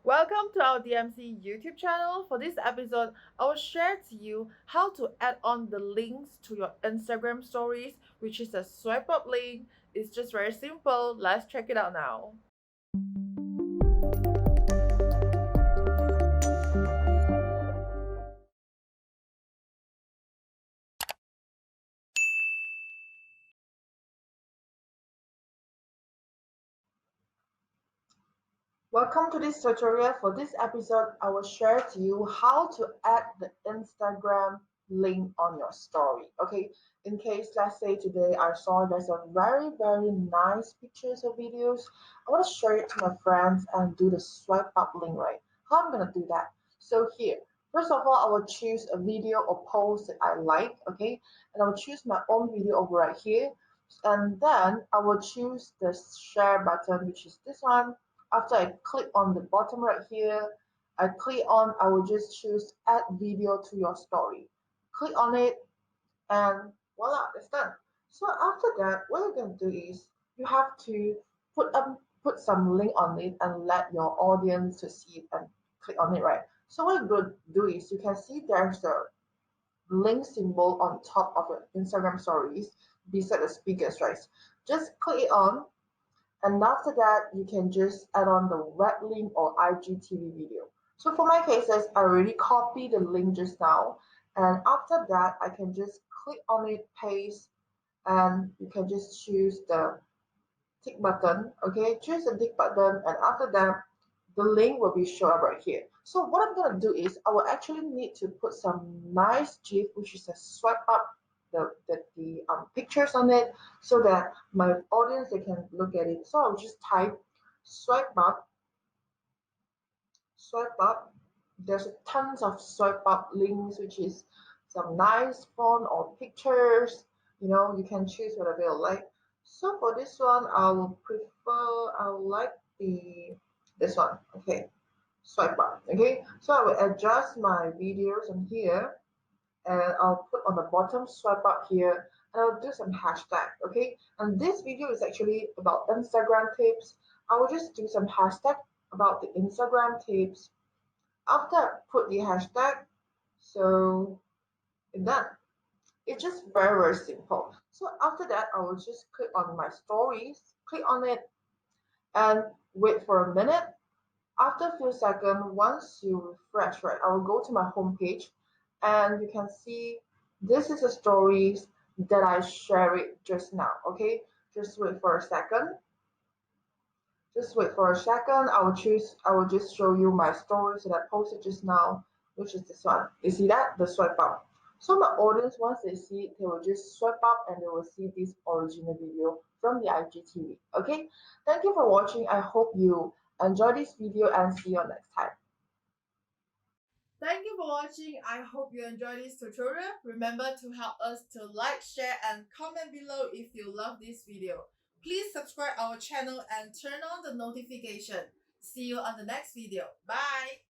Welcome to our DMC YouTube channel. For this episode, I will share to you how to add on the links to your Instagram stories, which is a swipe up link. It's just very simple. Let's check it out now. Welcome to this tutorial. For this episode, I will share to you how to add the Instagram link on your story. Okay, in case let's say today I saw there's a very nice pictures or videos, I want to share it to my friends and do the swipe up link, right? How I'm gonna do that? So here, first of all, I will choose a video or post that I like, okay, and I will choose my own video over right here, and then I will choose the share button, which is this one. After I click on the bottom right here, I will just choose add video to your story. Click on it and voila, it's done. So after that, what you're going to do is you have to put some link on it and let your audience to see it and click on it, right? So what you're going to do is you can see there's a link symbol on top of your Instagram stories beside the speakers, right? Just click it on, and after that, you can just add on the web link or IGTV video. So for my cases, I already copied the link just now. And after that, I can just click on it, paste, and you can just choose the tick button. Okay, choose the tick button, and after that, the link will be shown up right here. So what I'm gonna do is I will actually need to put some nice GIF, which is a swipe up the pictures on it, so that my audience they can look at it. So I'll just type swipe up, swipe up. There's tons of swipe up links, which is some nice font or pictures. You can choose whatever you like. So for this one, I would like this one. Okay, swipe up. Okay, so I will adjust my videos on here, and I'll put on the bottom swipe up here, and I'll do some hashtag. Okay, and this video is actually about Instagram tips. I will just do some hashtag about the Instagram tips. After I put the hashtag, so it's done. It's just very simple. So after that, I will just click on my stories, click on it, and wait for a minute. After a few seconds, once you refresh, right, I will go to my home page, and you can see this is the stories that I shared it just now. Okay, just wait for a second. Just wait for a second. I will just show you my stories that I posted just now, which is this one. You see that? The swipe up. So my audience, once they see it, they will just swipe up and they will see this original video from the IGTV. Okay? Thank you for watching. I hope you enjoy this video and see you next time. Thank you for watching. I hope you enjoyed this tutorial. Remember to help us to like, share, and comment below if you love this video. Please subscribe our channel and turn on the notification. See you on the next video. Bye!